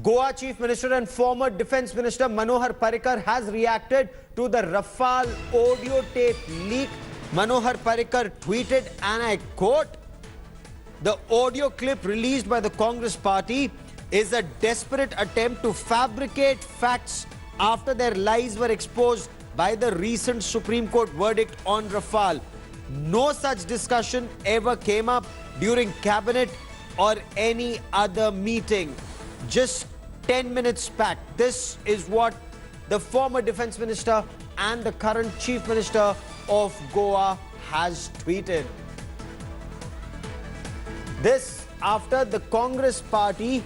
Goa Chief Minister and former Defence Minister Manohar Parrikar has reacted to the Rafale audio tape leak. Manohar Parrikar tweeted, and I quote, "The audio clip released by the Congress party is a desperate attempt to fabricate facts after their lies were exposed by the recent Supreme Court verdict on Rafale. No such discussion ever came up during cabinet or any other meeting." Just 10 minutes back, this is what the former Defence Minister and the current Chief Minister of Goa has tweeted. This after the Congress party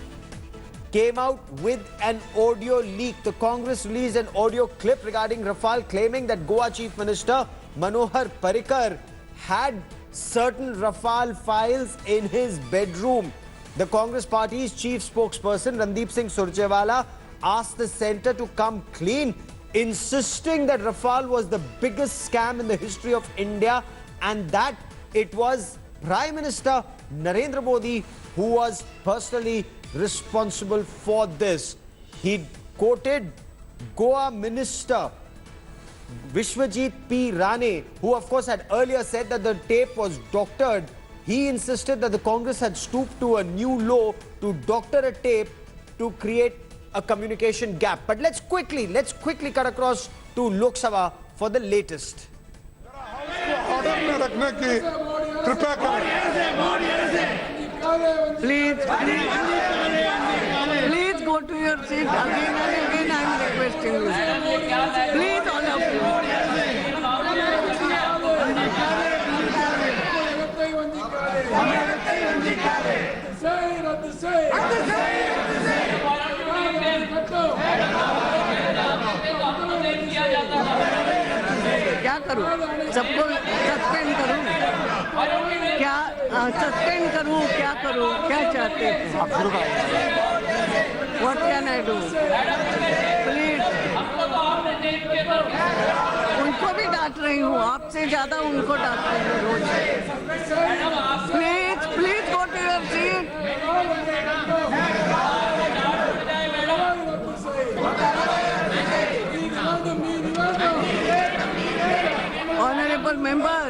came out with an audio leak. The Congress released an audio clip regarding Rafale, claiming that Goa Chief Minister Manohar Parrikar had certain Rafale files in his bedroom. The Congress party's chief spokesperson Randeep Singh Surjewala asked the centre to come clean, insisting that Rafale was the biggest scam in the history of India and that it was Prime Minister Narendra Modi who was personally responsible for this. He quoted Goa Minister Vishwajit P. Rane, who of course had earlier said that the tape was doctored. He insisted that the Congress had stooped to a new law to doctor a tape to create a communication gap. But let's quickly cut across to Lok Sabha for the latest. Please go to your seat. Again and again I am requesting you. Please, all of you. क्या करूं? सबको suspend करूं? क्या suspend करूं? क्या करूं? क्या चाहते हैं? What can I do? Please. उनको भी डांट रही हूँ, आपसे ज्यादा उनको डांट रही हूँ रोज. Please go to your seat. Honorable member.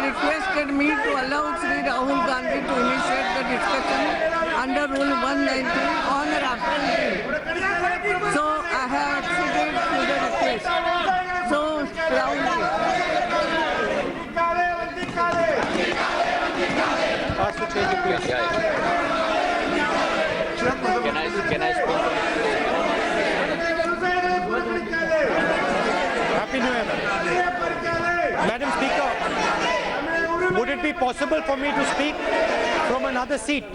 Requested me to allow Sri Rahul Gandhi to initiate the discussion under Rule 190 on Rafale bill. So I have acceded to the request. So Rahul Ask to change the place. Can I speak? Happy New Year. Madam Speaker, would it be possible for me to speak from another seat?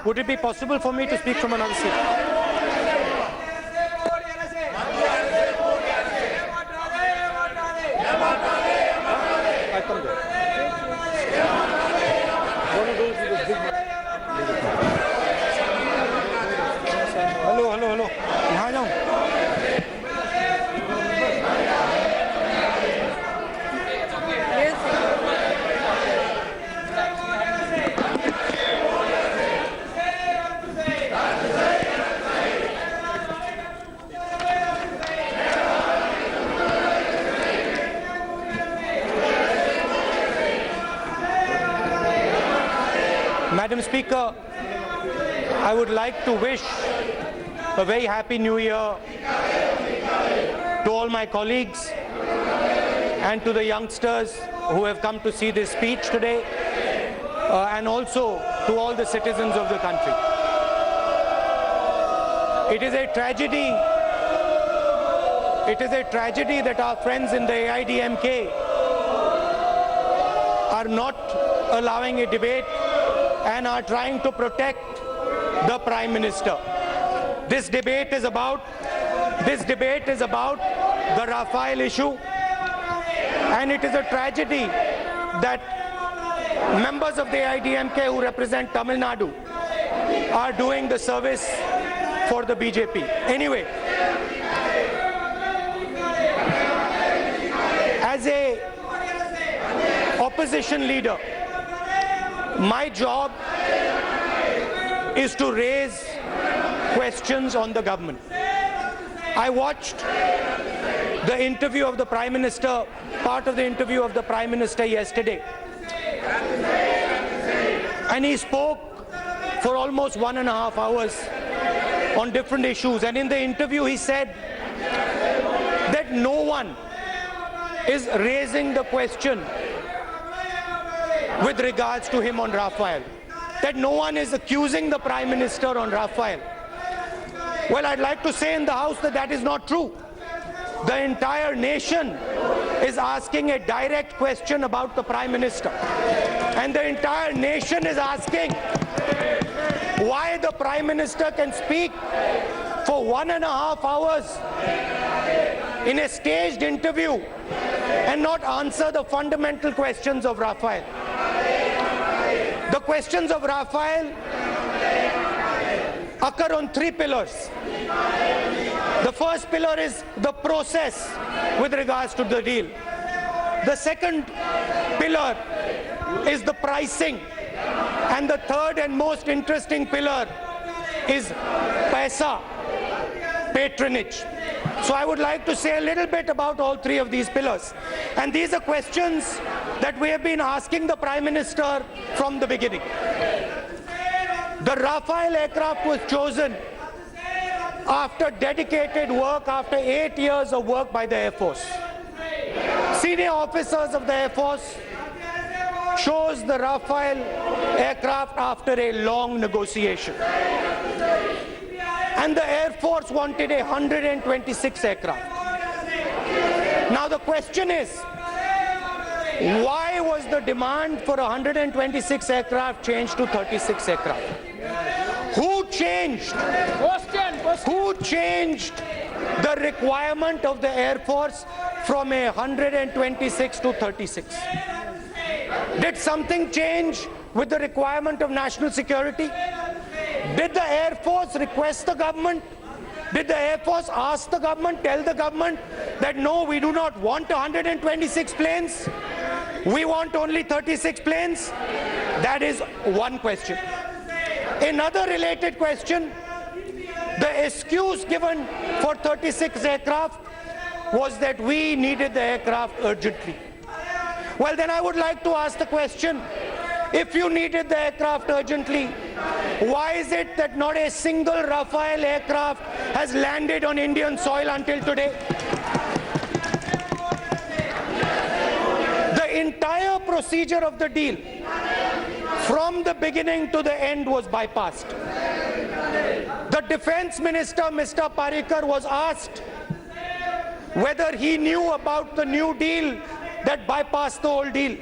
Would it be possible for me to speak from another seat? I come there. Hello. यहाँ जाऊँ. Madam Speaker, I would like to wish a very happy new year to all my colleagues and to the youngsters who have come to see this speech today, and also to all the citizens of the country. It is a tragedy. It is a tragedy that our friends in the AIDMK are not allowing a debate and are trying to protect the Prime Minister. This debate is about the Rafale issue, and it is a tragedy that members of the AIDMK who represent Tamil Nadu are doing the service for the BJP. Anyway, as a opposition leader, my job is to raise questions on the government. I watched the interview of the Prime Minister, part of the interview of the Prime Minister yesterday. And he spoke for almost 1.5 hours on different issues. And in the interview he said that no one is raising the question with regards to him on Rafale. That no one is accusing the Prime Minister on Rafale. Well, I'd like to say in the House that that is not true. The entire nation is asking a direct question about the Prime Minister. And the entire nation is asking why the Prime Minister can speak for 1.5 hours in a staged interview and not answer the fundamental questions of Rafale. The questions of Rafale occur on 3 pillars. The first pillar is the process with regards to the deal. The second pillar is the pricing. And the third and most interesting pillar is paisa, patronage. So I would like to say a little bit about all 3 of these pillars. And these are questions that we have been asking the Prime Minister from the beginning. The Rafale aircraft was chosen after dedicated work, after 8 years of work by the Air Force. Senior officers of the Air Force chose the Rafale aircraft after a long negotiation. And the Air Force wanted 126 aircraft. Now the question is, why was the demand for 126 aircraft changed to 36 aircraft? Who changed? Who changed the requirement of the Air Force from 126 to 36? Did something change with the requirement of national security? Did the Air Force request the government? Did the Air Force ask the government, tell the government that no, we do not want 126 planes, we want only 36 planes? That is one question. Another related question, the excuse given for 36 aircraft was that we needed the aircraft urgently. Well, then I would like to ask the question, if you needed the aircraft urgently, why is it that not a single Rafale aircraft has landed on Indian soil until today? The entire procedure of the deal, from the beginning to the end, was bypassed. The Defense Minister, Mr. Parrikar, was asked whether he knew about the new deal that bypassed the old deal.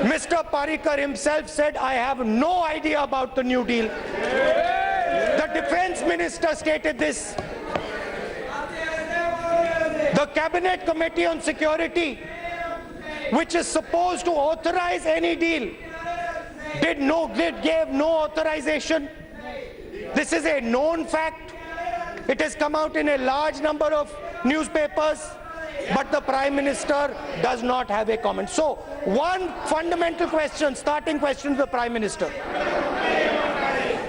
Mr. Parrikar himself said, I have no idea about the new deal. The Defense Minister stated this. The Cabinet Committee on Security, which is supposed to authorize any deal, gave no authorization. This is a known fact. It has come out in a large number of newspapers, but the Prime Minister does not have a comment. So, one fundamental question, starting question to the Prime Minister.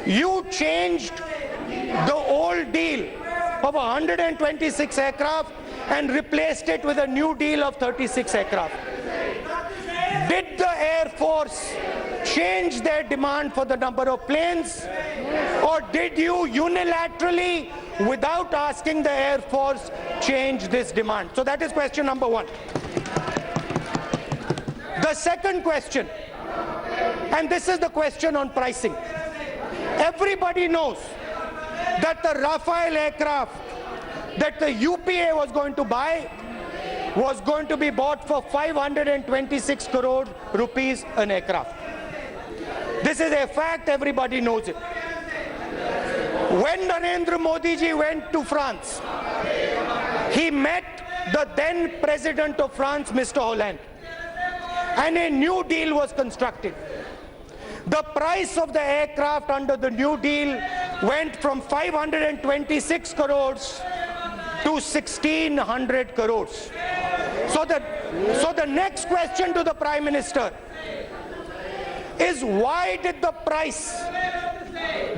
You changed the old deal of 126 aircraft and replaced it with a new deal of 36 aircraft. Did the Air Force change their demand for the number of planes, or did you unilaterally, without asking the Air Force, change this demand? So that is question number one. The second question, And this is the question on pricing. Everybody knows that the Rafale aircraft that the UPA was going to buy was going to be bought for 526 crore rupees an aircraft. This is a fact, everybody knows it. When Narendra Modi ji went to France, he met the then President of France, Mr. Hollande, and a new deal was constructed. The price of the aircraft under the new deal went from 526 crores to 1600 crores. So the next question to the Prime Minister is, why did the price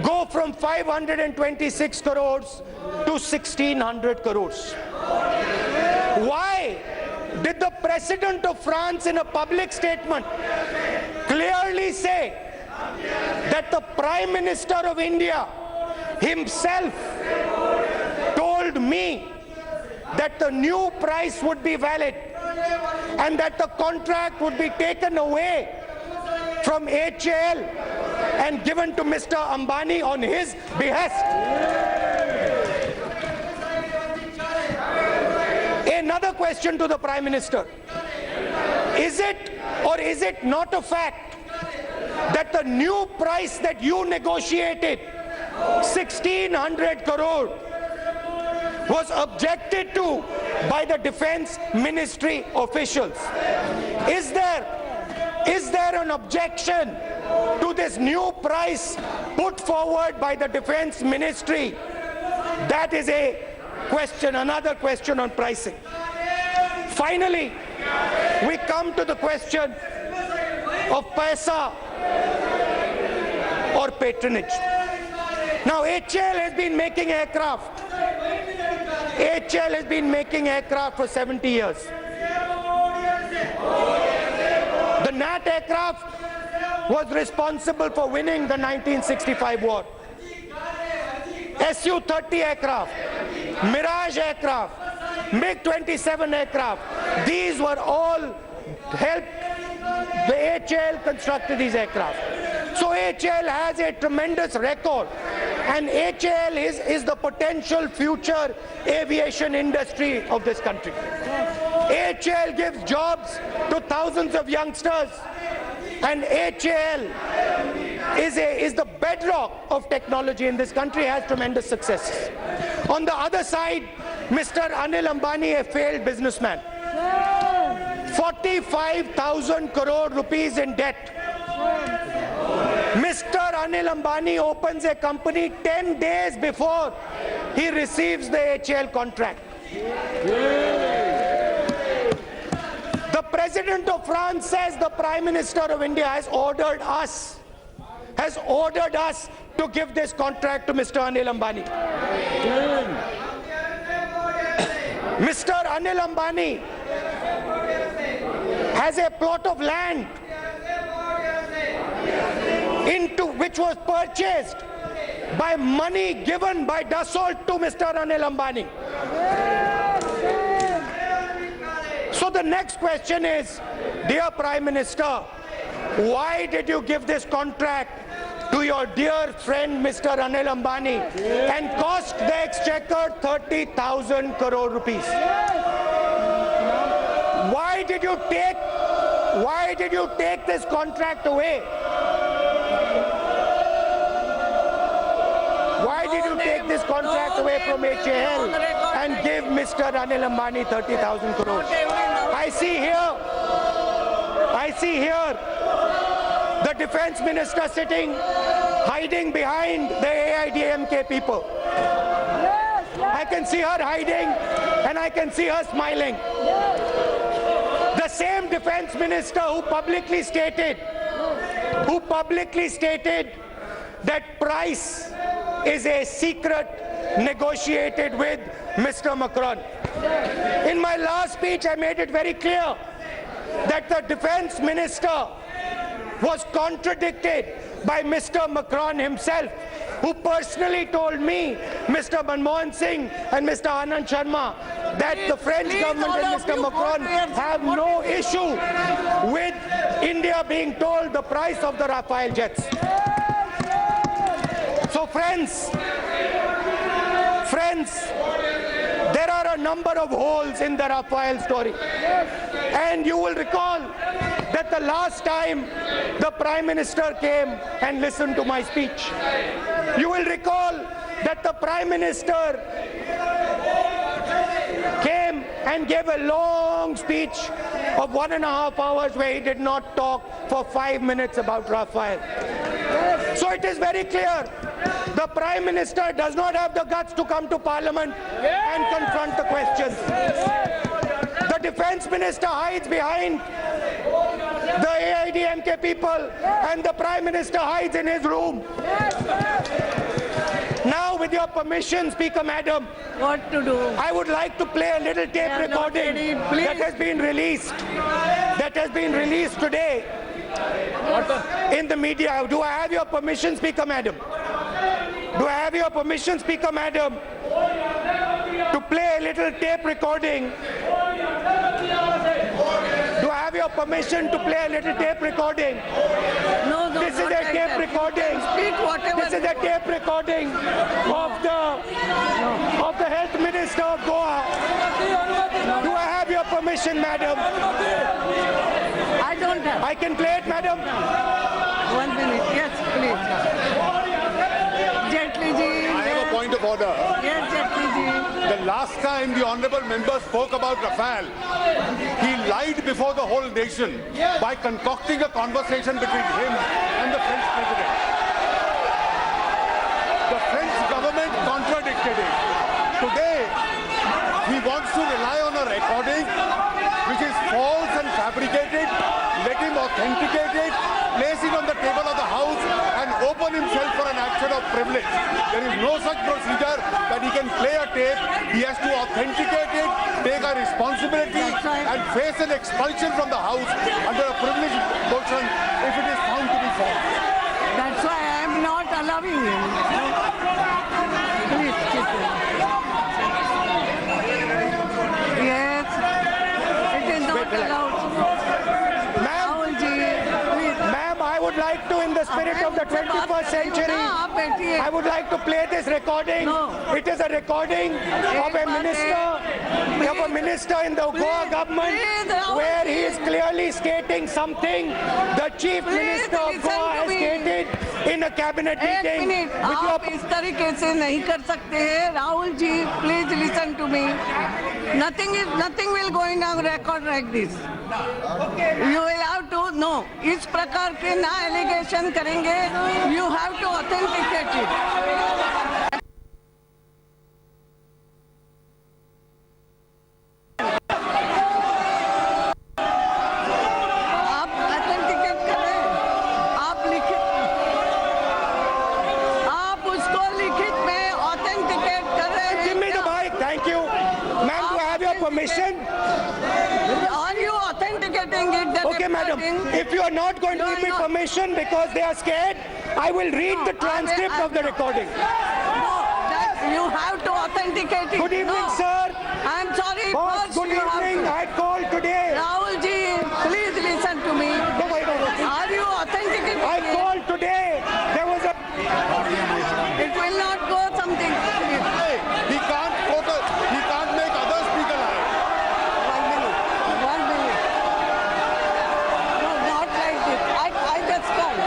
go from 526 crores to 1600 crores? Why did the President of France in a public statement clearly say that the Prime Minister of India himself told me that the new price would be valid and that the contract would be taken away from HAL and given to Mr. Ambani on his behest? Another question to the Prime Minister. Is it or is it not a fact that the new price that you negotiated, 1600 crore, was objected to by the Defense Ministry officials? Is there an objection to this new price put forward by the Defense Ministry? That is a question, another question on pricing. Finally, we come to the question of paisa or patronage. Now, HAL has been making aircraft. HAL has been making aircraft for 70 years. The NAT aircraft was responsible for winning the 1965 war. Su-30 aircraft, Mirage aircraft, MiG-27 aircraft, these were all helped. The HAL constructed these aircraft. So HAL has a tremendous record, and HAL is the potential future aviation industry of this country. HAL gives jobs to thousands of youngsters, and HAL is the bedrock of technology in this country, has tremendous successes. On the other side, Mr. Anil Ambani, a failed businessman. 45,000 crore rupees in debt. Mr. Anil Ambani opens a company 10 days before he receives the HAL contract. The President of France says the Prime Minister of India has ordered us to give this contract to Mr. Anil Ambani. Mr. Anil Ambani has a plot of land which was purchased by money given by Dassault to Mr. Anil Ambani. So the next question is, dear Prime Minister, why did you give this contract to your dear friend Mr. Anil Ambani and cost the exchequer 30,000 crore rupees? Why did you take this contract away? Why did you take this contract away from HAL and give Mr. Anil Ambani 30,000 crores? I see here the Defense Minister sitting, hiding behind the AIDMK people. I can see her hiding and I can see her smiling. The same Defense Minister who publicly stated that price is a secret negotiated with Mr. Macron. In my last speech, I made it very clear that the Defense Minister was contradicted by Mr. Macron himself, who personally told me, Mr. Manmohan Singh and Mr. Anand Sharma, that the French government and Mr. Macron have no issue with India being told the price of the Rafale jets. So friends, there are a number of holes in the Rafale story. And you will recall that the last time the Prime Minister came and listened to my speech, you will recall that the Prime Minister came and gave a long speech of 1.5 hours where he did not talk for 5 minutes about Rafale. So it is very clear, the Prime Minister does not have the guts to come to Parliament and confront the questions. The Defence Minister hides behind the AIDMK people, and the Prime Minister hides in his room. Now, with your permission, Speaker Madam, What to do? I would like to play a little tape Yeah, recording no, please. that has been released today in the media. Do I have your permission, Speaker Madam? Do I have your permission, Speaker Madam, to play a little tape recording? Do I have your permission to play a little tape recording? No, This is not a like tape that. recording. Speak whatever. This is a tape recording of the Health Minister of Goa. Do I have your permission, madam? I don't have. I can play it, madam? 1 minute. Yes, please. Jetli ji. I have a point of order. Yes, Jetli ji. The last time the honorable member spoke about Rafale, he lied before the whole nation by concocting a conversation between him and the French president. The French government contradicted it. Today, he wants to rely on a recording which is false and fabricated. Let him authenticate it, place it on the table of the House and open himself for an action of privilege. There is no such procedure that he can play a tape. He has to authenticate it, take a responsibility and face an expulsion from the House under a privileged motion if it is found to be false. That's why I am not allowing him. Please, Chitu. Yes, it is not allowed. Rahul ji, please. Ma'am, I would like to, in the spirit of the 21st century, आप बैठिए. I would like to play this recording. No. It is a recording of a minister in the Goa government please, Rahul where he ji. is clearly stating something the Chief Minister of listen Goa to has me. stated in a cabinet एक meeting. Minute, with आप your इस तरीके से नहीं कर सकते हैं. Rahul ji, please listen to me. Nothing will go in on record like this. You will have to know. इस प्रकार के ना एलिगेशन करेंगे. You have to authenticate it. आप authenticate करें. आप लिखित, आप उसको लिखित में authenticate कर रहे हैं. Give me the mic, thank you. Ma'am, do I have your permission? Are you authenticating it? The Okay, madam. recording? If you are not going to You give are me not- permission because they are scared, I will read the transcript of the recording. No, that you have to authenticate it. Good evening, No. sir. I'm sorry. Boss, First good you have evening. to- I called today. Rahul ji, please listen to me. No, wait, no, no. Are you authenticating I it? called today. There was a... It will not go something. Hey, he can't make others speak alive. 1 minute. 1 minute. No, not like this. I just called.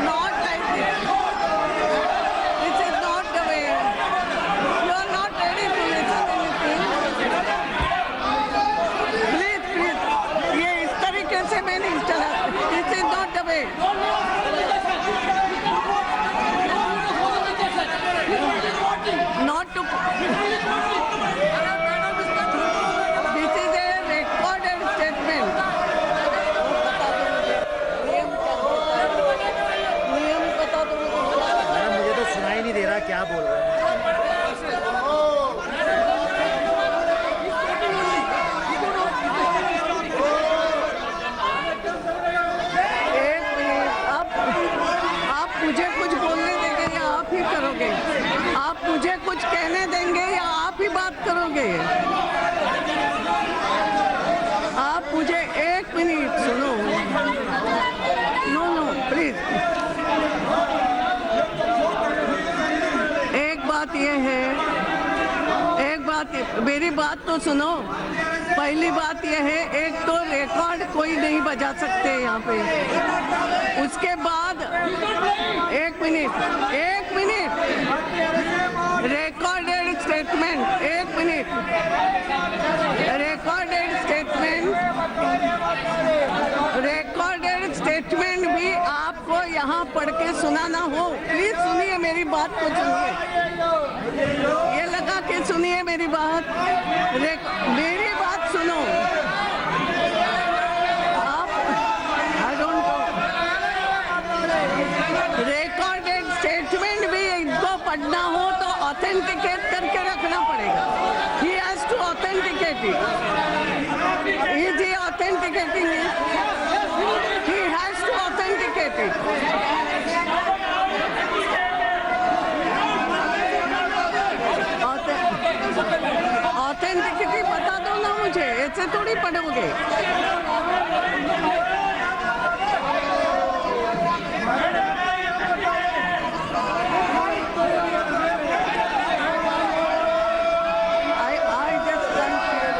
Not like this. This is not the way. You are not ready to listen anything. Please, please. ये इस तरीके से मैं नहीं चला. This is not the way. Not to. This is a recorded statement. नियम बता दो. मैडम मुझे तो सुनाई नहीं दे रहा क्या बोल रहे हैं. एक मिनट. आप मुझे कुछ बोलने देंगे या आप ही करोगे? आप मुझे कुछ कहने देंगे या आप ही बात करोगे? मेरी बात तो सुनो। पहली बात यह है, एक तो रिकॉर्ड कोई नहीं बजा सकते यहाँ पे। उसके बाद एक मिनट रिकॉर्डेड स्टेटमेंट, एक मिनट रिकॉर्डेड स्टेटमेंट भी आपको यहाँ पढ़ के सुनाना हो, प्लीज सुनिए मेरी बात को, सुनिए, ये लगा के सुनिए मेरी बात। मेरी बात सुनो आप। आई डोंट रिकॉर्डेड स्टेटमेंट भी इनको पढ़ना हो तो ऑथेंटिकेट करके रखना पड़ेगा। He has to authenticate it. Is he authenticating it? He has to authenticate it. Authenticity बता दो ना मुझे, ऐसे थोड़ी पढ़ोगे। I just can't hear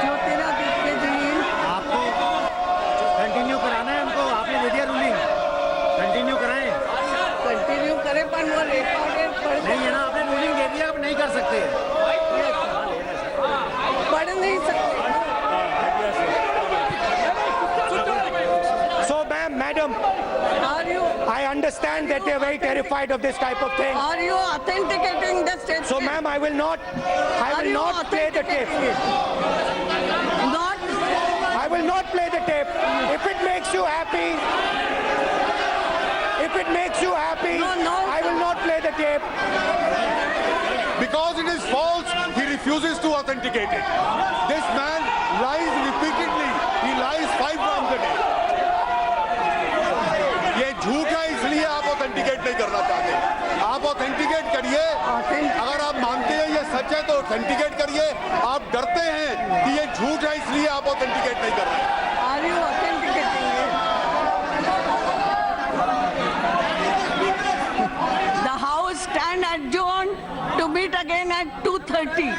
Jyotiraditya जी। आपको कंटिन्यू कराना है हमको, आपने दे दिया रूलिंग, कंटिन्यू कराएं। कंटिन्यू करे पर वो रिकॉर्डेड पढ़ नहीं है ना, आपने रूलिंग दे दिया, अब नहीं कर सकते। पढ़ नहीं सकते। So, madam, Are you I understand that they're very terrified of this type of thing. authenticating the statement? So, ma'am, I will not play the tape. Not. I will not play the tape. If it makes you happy, No. I will not play the tape. Because it is false, he refuses to authenticate it. This man lies repeatedly. He lies 5 times a day. ये झूठ है, इसलिए आप authenticate नहीं करना चाहते। आप authenticate करिए। अगर आप मानते हैं ये सच है तो ऑथेंटिकेट करिए। आप डरते हैं कि ये झूठ है, इसलिए आप ऑथेंटिकेट नहीं कर रहे। Are you authenticating it? The House stand adjourned to meet again at 2:30.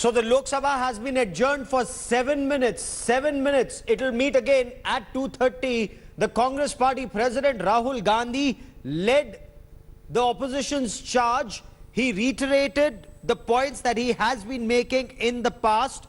So the Lok Sabha has been adjourned for 7 minutes. 7 minutes. It will meet again at 2:30. The Congress Party President Rahul Gandhi led the opposition's charge. He reiterated the points that he has been making in the past.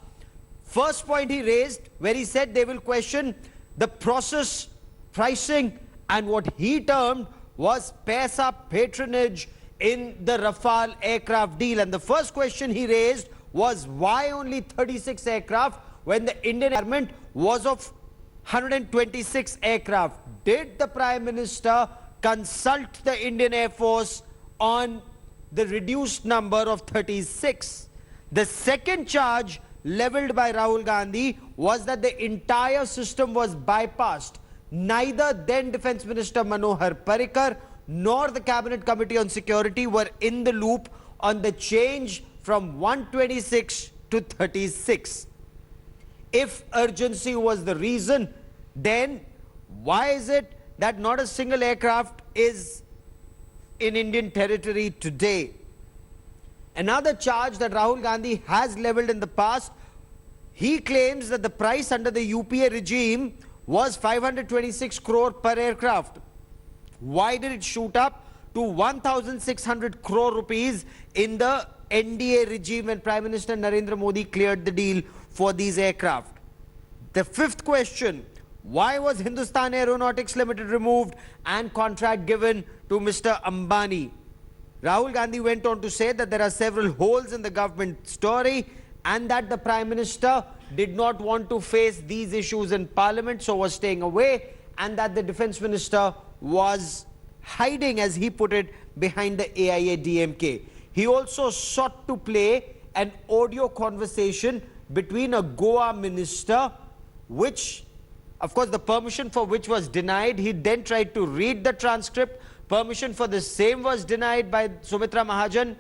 First point he raised, where he said they will question the process, pricing, and what he termed was paisa patronage in the Rafale aircraft deal. And the first question he raised was why only 36 aircraft when the Indian government was of 126 aircraft. Did the Prime Minister consult the Indian Air Force on the reduced number of 36? The second charge leveled by Rahul Gandhi was that the entire system was bypassed. Neither then Defence Minister Manohar Parrikar nor the Cabinet Committee on Security were in the loop on the change from 126 to 36. If urgency was the reason, then why is it that not a single aircraft is in Indian territory today? Another charge that Rahul Gandhi has leveled in the past, he claims that the price under the UPA regime was 526 crore per aircraft. Why did it shoot up to 1,600 crore rupees in the NDA regime when Prime Minister Narendra Modi cleared the deal for these aircraft? The fifth question, why was Hindustan Aeronautics Limited removed and contract given to Mr. Ambani? Rahul Gandhi went on to say that there are several holes in the government story and that the Prime Minister did not want to face these issues in Parliament, so was staying away, and that the Defence Minister was hiding, as he put it, behind the AIA-DMK. He also sought to play an audio conversation between a Goa minister, which, of course, the permission for which was denied. He then tried to read the transcript. Permission for the same was denied by Sumitra Mahajan,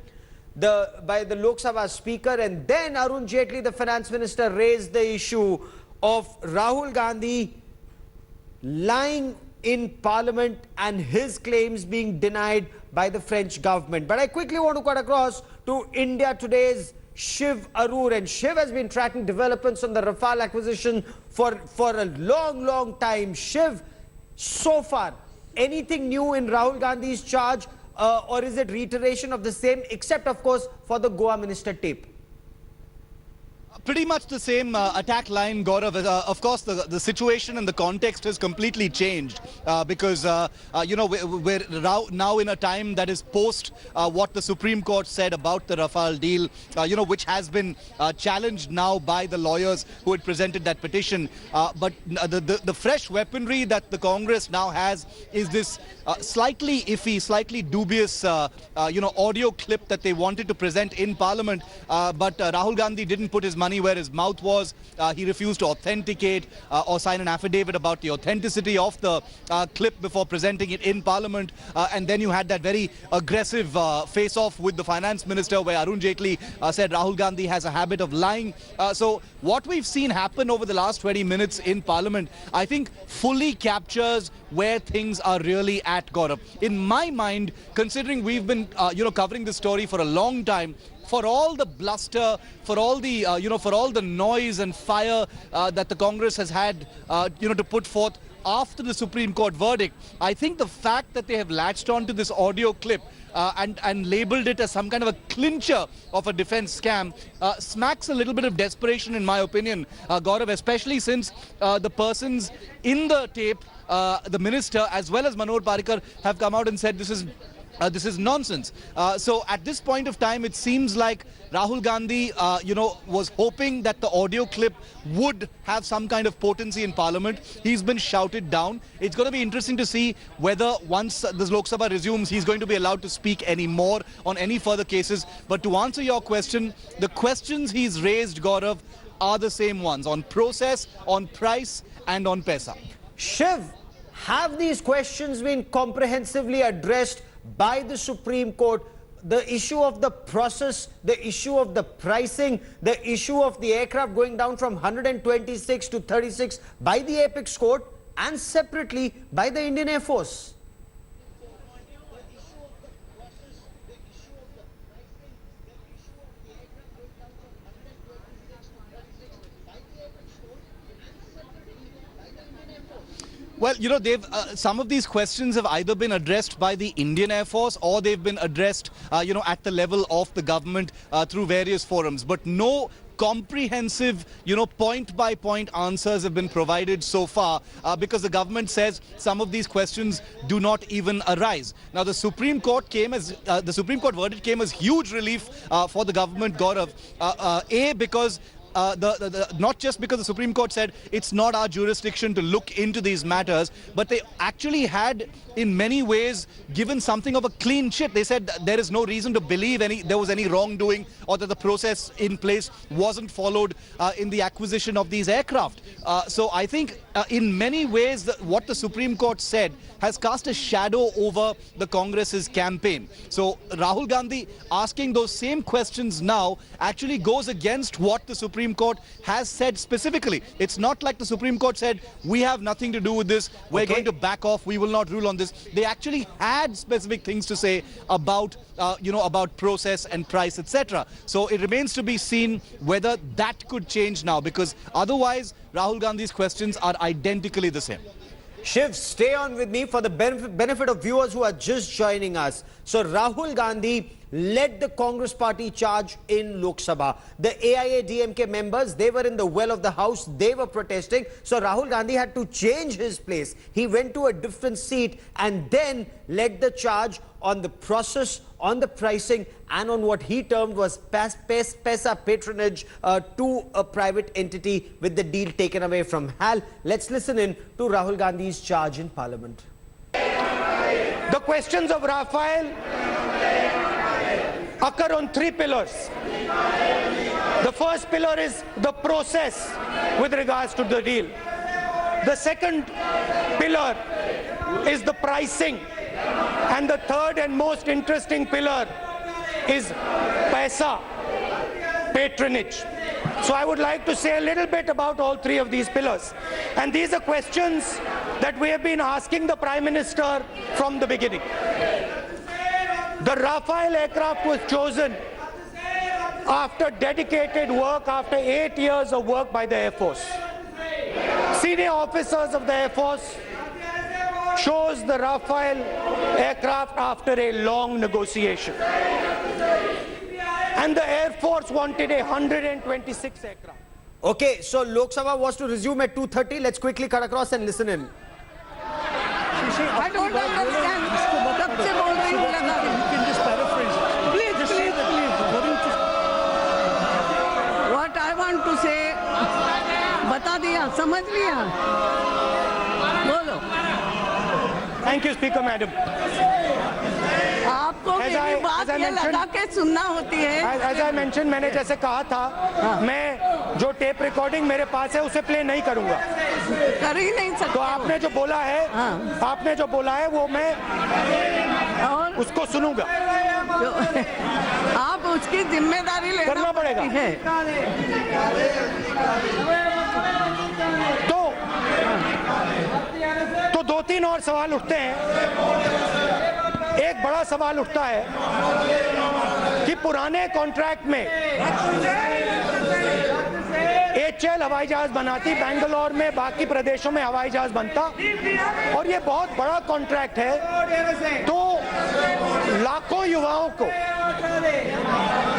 by the Lok Sabha Speaker, and then Arun Jaitley, the Finance Minister, raised the issue of Rahul Gandhi lying in Parliament and his claims being denied by the French government. But I quickly want to cut across to India Today's Shiv Arur, and Shiv has been tracking developments on the Rafale acquisition for a long time. Shiv, so far, anything new in Rahul Gandhi's charge, or is it reiteration of the same, except of course for the Goa minister tape? Pretty much the same attack line, Gaurav. Of course, the situation and the context has completely changed because, you know, we're now in a time that is post what the Supreme Court said about the Rafale deal, you know, which has been challenged now by the lawyers who had presented that petition. But the fresh weaponry that the Congress now has is this slightly iffy, slightly dubious, you know, audio clip that they wanted to present in Parliament. But Rahul Gandhi didn't put his money where his mouth was. He refused to authenticate or sign an affidavit about the authenticity of the clip before presenting it in Parliament. And then you had that very aggressive face-off with the finance minister where Arun Jaitley said Rahul Gandhi has a habit of lying. So what we've seen happen over the last 20 minutes in Parliament, I think fully captures where things are really at, Gaurav. In my mind, considering we've been you know, covering this story for a long time, for all the bluster, for all the you know, for all the noise and fire that the Congress has had, you know, to put forth after the Supreme Court verdict, I think the fact that they have latched onto this audio clip and labeled it as some kind of a clincher of a defense scam smacks a little bit of desperation, in my opinion, Gaurav, especially since the persons in the tape, the minister as well as Manohar Parrikar, have come out and said this is nonsense. So at this point of time, it seems like Rahul Gandhi, you know, was hoping that the audio clip would have some kind of potency in Parliament. He's been shouted down. It's going to be interesting to see whether once this Lok Sabha resumes, he's going to be allowed to speak any more on any further cases. But to answer your question, the questions he's raised, Gaurav, are the same ones on process, on price and on Paisa. Shiv, have these questions been comprehensively addressed by the Supreme Court? The issue of the process, the issue of the pricing, the issue of the aircraft going down from 126 to 36 by the Apex Court, and separately by the Indian Air Force. Well, you know, they've some of these questions have either been addressed by the Indian Air Force or they've been addressed, you know, at the level of the government through various forums. But no comprehensive, you know, point-by-point answers have been provided so far because the government says some of these questions do not even arise. Now, the Supreme Court verdict came as huge relief for the government, Gaurav. Because not just because the Supreme Court said it's not our jurisdiction to look into these matters, but they actually had in many ways given something of a clean chit. They said there is no reason to believe there was any wrongdoing or that the process in place wasn't followed in the acquisition of these aircraft. So I think in many ways what the Supreme Court said has cast a shadow over the Congress's campaign. So Rahul Gandhi asking those same questions now actually goes against what the Supreme Court has said specifically. It's not like the Supreme Court said, we have nothing to do with this, we're going to back off, we will not rule on this. They actually had specific things to say about, you know, about process and price, etc. So it remains to be seen whether that could change now, because otherwise Rahul Gandhi's questions are identically the same. Shiv, stay on with me for the benefit of viewers who are just joining us. So Rahul Gandhi led the Congress party charge in Lok Sabha. The AIA-DMK members, they were in the well of the house, they were protesting. So Rahul Gandhi had to change his place. He went to a different seat and then led the charge on the process, on the pricing, and on what he termed was Paisa patronage to a private entity with the deal taken away from HAL. Let's listen in to Rahul Gandhi's charge in Parliament. The questions of Rafale occur on three pillars. The first pillar is the process with regards to the deal. The second pillar is the pricing. And the third and most interesting pillar is Paisa, patronage. So I would like to say a little bit about all three of these pillars. And these are questions that we have been asking the Prime Minister from the beginning. The Rafale aircraft was chosen after dedicated work, after 8 years of work by the Air Force. Senior officers of the Air Force chose the Rafale aircraft after a long negotiation. And the Air Force wanted 126 aircraft. Okay, so Lok Sabha was to resume at 2:30. Let's quickly cut across and listen in. I don't understand. कब से बोल रही हूँ लगा दे. Please. What I want to say, बता दिया, समझ लिया. बोलो. Thank you, Speaker Madam. आपको मेरी बात ये लगा के सुनना होती है. As I mentioned, मैंने जैसे कहा था, मैं जो टेप रिकॉर्डिंग मेरे पास है उसे प्ले नहीं करूंगा. कर ही नहीं सकते. तो आपने जो बोला है वो मैं और उसको सुनूंगा. आप उसकी जिम्मेदारी लेना करना पड़ेगा. है. तो 2-3 और सवाल उठते हैं. एक बड़ा सवाल उठता है कि पुराने कॉन्ट्रैक्ट में HAL हवाई जहाज बनाती, बेंगलोर में बाकी प्रदेशों में हवाई जहाज बनता, और ये बहुत बड़ा कॉन्ट्रैक्ट है. तो लाखों युवाओं को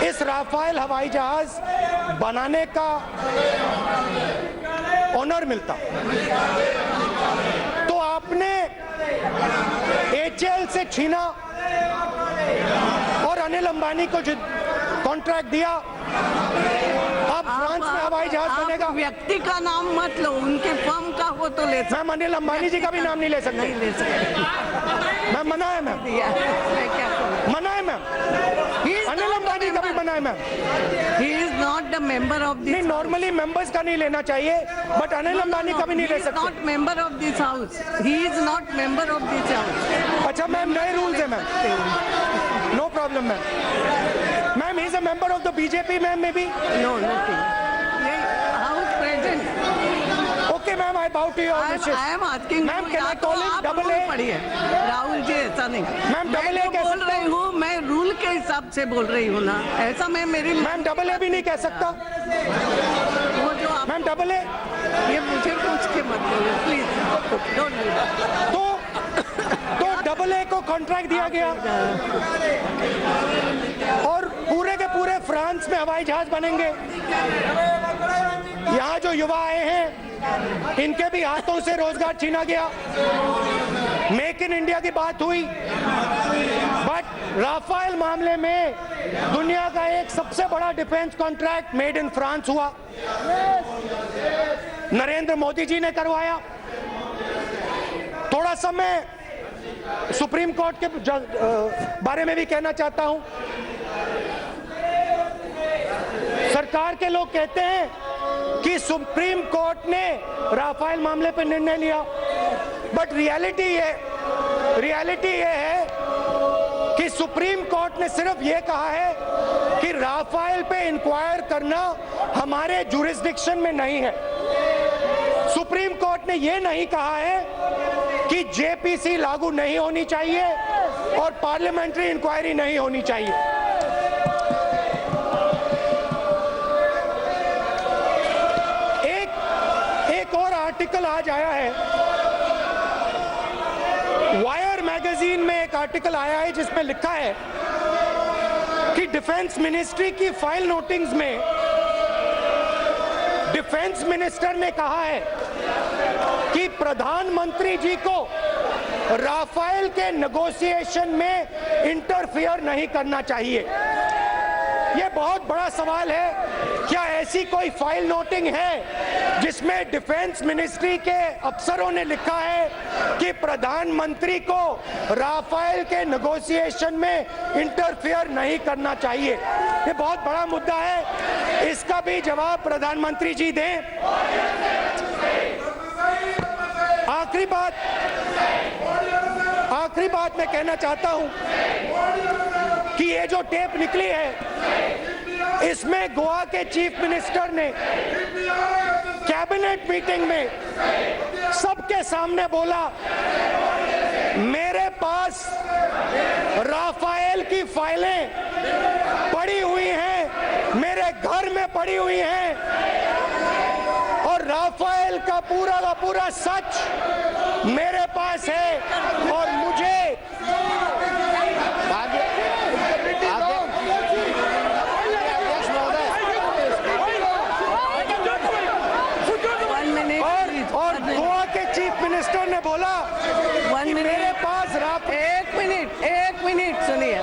इस राफेल हवाई जहाज बनाने का ऑनर मिलता. तो आपने HAL से छीना और अनिल अंबानी को कॉन्ट्रैक्ट दिया. अब फ्रांस में हवाई जहाज बनेगा. व्यक्ति का नाम मत लो, उनके फर्म का हो तो ले सकते. मैम, अनिल अंबानी जी का भी नाम नहीं ले सकते. नहीं ले सकते. मैम, मना है मैम. मना है मैम. अनिल अंबानी का भी मना है ma'am. He is not the member of this. नहीं, नॉर्मली मेंबर्स का नहीं लेना चाहिए, बट अनिल अंबानी का भी नहीं ले He is सकते. not member of this house. He is not member of this house. अच्छा मैम, नए रूल्स है ma'am. No problem ma'am. Ma'am, he is a member of the BJP ma'am, may be. No, nothing. House president. Okay ma'am, I bow to your wishes. I am asking Ma'am, you, can I या तो call him आप double rule A? पढ़िए. राहुल जी, ऐसा नहीं. Ma'am, double मैं A जो कह बोल सकता रही हूँ, मैं रूल के हिसाब से बोल रही हूँ ना. ऐसा मैं मेरी मैम, डबल ए भी नहीं कह सकता. वो जो आप मैम, डबल ए. ये मुझे पूछ के मत बोलो प्लीज. Don't do that. तो डबल ए को कॉन्ट्रैक्ट दिया गया और पूरे के पूरे फ्रांस में हवाई जहाज बनेंगे. यहाँ जो युवा आए हैं, इनके भी हाथों से रोजगार छीना गया. मेक इन इंडिया की बात हुई, बट राफेल मामले में दुनिया का एक सबसे बड़ा defence contract made in France हुआ. नरेंद्र मोदी जी ने करवाया. थोड़ा सा मैं सुप्रीम कोर्ट के बारे में भी कहना चाहता हूं. सरकार के लोग कहते हैं कि सुप्रीम कोर्ट ने राफेल मामले पर निर्णय लिया, बट रियलिटी ये है कि सुप्रीम कोर्ट ने सिर्फ ये कहा है कि राफेल पे इंक्वायर करना हमारे जुरिस्डिक्शन में नहीं है. सुप्रीम कोर्ट ने ये नहीं कहा है कि जेपीसी लागू नहीं होनी चाहिए और पार्लियामेंट्री इंक्वायरी नहीं होनी चाहिए. एक और आर्टिकल आज आया है, वायर मैगजीन में एक आर्टिकल आया है जिसमें लिखा है कि डिफेंस मिनिस्ट्री की फाइल नोटिंग्स में डिफेंस मिनिस्टर ने कहा है कि प्रधानमंत्री जी को राफेल के नेगोशिएशन में इंटरफियर नहीं करना चाहिए. यह बहुत बड़ा सवाल है. क्या ऐसी कोई फाइल नोटिंग है जिसमें डिफेंस मिनिस्ट्री के अफसरों ने लिखा है कि प्रधानमंत्री को राफेल के नेगोशिएशन में इंटरफियर नहीं करना चाहिए? ये बहुत बड़ा मुद्दा है. इसका भी जवाब प्रधानमंत्री जी दें. आखिरी बात मैं कहना चाहता हूं कि ये जो टेप निकली है इसमें गोवा के चीफ मिनिस्टर ने कैबिनेट मीटिंग में सबके सामने बोला, मेरे पास राफेल की फाइलें पड़ी हुई हैं, मेरे घर में पड़ी हुई हैं, और राफेल का पूरा सच मेरे पास है, और मुझे और गोवा के चीफ मिनिस्टर ने बोला कि मेरे पास एक मिनट सुनिए।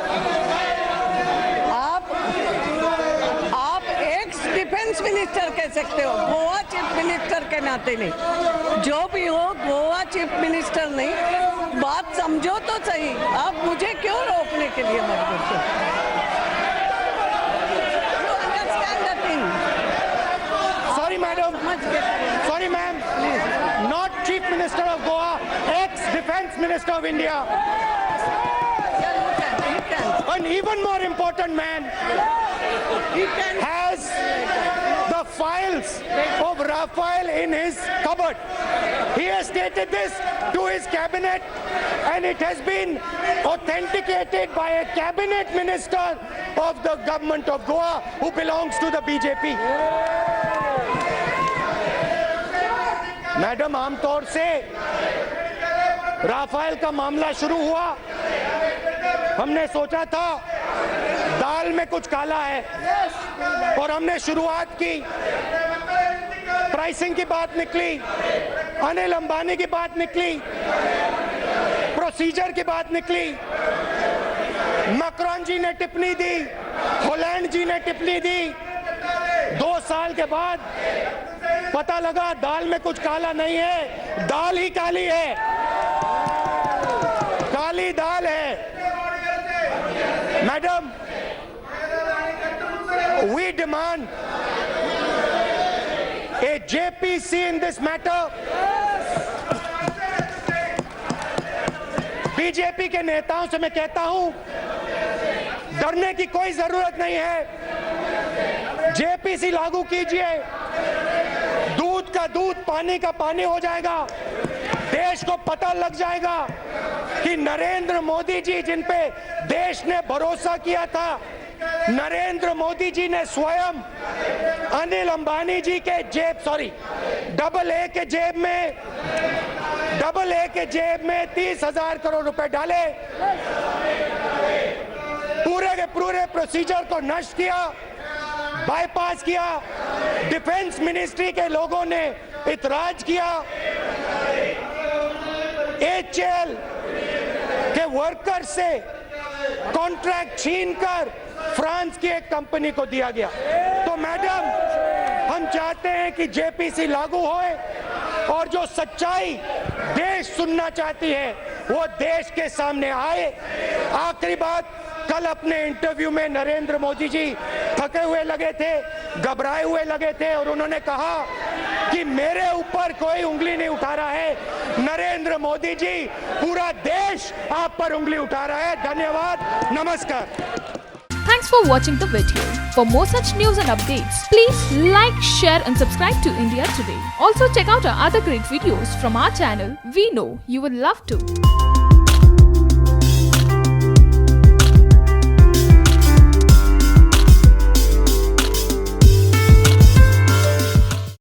आप एक्स डिफेंस मिनिस्टर कह सकते हो, गोवा चीफ मिनिस्टर के नाते नहीं। जो भी हो, गोवा चीफ मिनिस्टर नहीं। बात समझो तो सही, आप मुझे क्यों रोकने के लिए मजबूर हो? Sorry, madam. Sorry, ma'am. Not Chief Minister of Goa, ex-Defense Minister of India. An even more important man has the files of Rafael in his cupboard. He has stated this to his cabinet, and it has been authenticated by a cabinet minister of the government of Goa who belongs to the BJP. Madam, आमतौर से Rafale का मामला शुरू हुआ, हमने सोचा था दाल में कुछ काला है, और हमने शुरुआत की। प्राइसिंग की बात निकली, अनिल अंबानी की बात निकली, प्रोसीजर की बात निकली, मैक्रोन जी ने टिप्पणी दी, होलैंड जी ने टिप्पणी दी। 2 साल के बाद पता लगा दाल में कुछ काला नहीं है, दाल ही काली है, काली दाल है। Madam, we demand a JPC in this matter. BJP के नेताओं से मैं कहता हूं, डरने की कोई जरूरत नहीं है। जेपीसी लागू कीजिए, दूध का दूध, पानी का पानी हो जाएगा। देश को पता लग जाएगा कि नरेंद्र मोदी जी, जिन पे देश ने भरोसा किया था, नरेंद्र मोदी जी ने स्वयं अनिल अंबानी जी के डबल ए के जेब में 30,000 करोड़ रुपए डाले, पूरे के पूरे प्रोसीजर को नष्ट किया, बाईपास किया। डिफेंस मिनिस्ट्री के लोगों ने इतराज किया। एचएएल के वर्कर से कॉन्ट्रैक्ट छीनकर फ्रांस की एक कंपनी को दिया गया। तो मैडम, हम चाहते हैं कि जेपीसी लागू होए, और जो सच्चाई देश सुनना चाहती है वो देश के सामने आए। आखिरी बात, कल अपने इंटरव्यू में नरेंद्र मोदी जी थके हुए लगे थे, घबराए हुए लगे थे, और उन्होंने कहा कि मेरे ऊपर कोई उंगली नहीं उठा रहा है। नरेंद्र मोदी जी, पूरा देश आप पर उंगली उठा रहा है। धन्यवाद, नमस्कार। Thanks for watching the video. For more such news and updates, please like, share and subscribe to India Today. Also check out our other great videos from our channel. We know you will love to.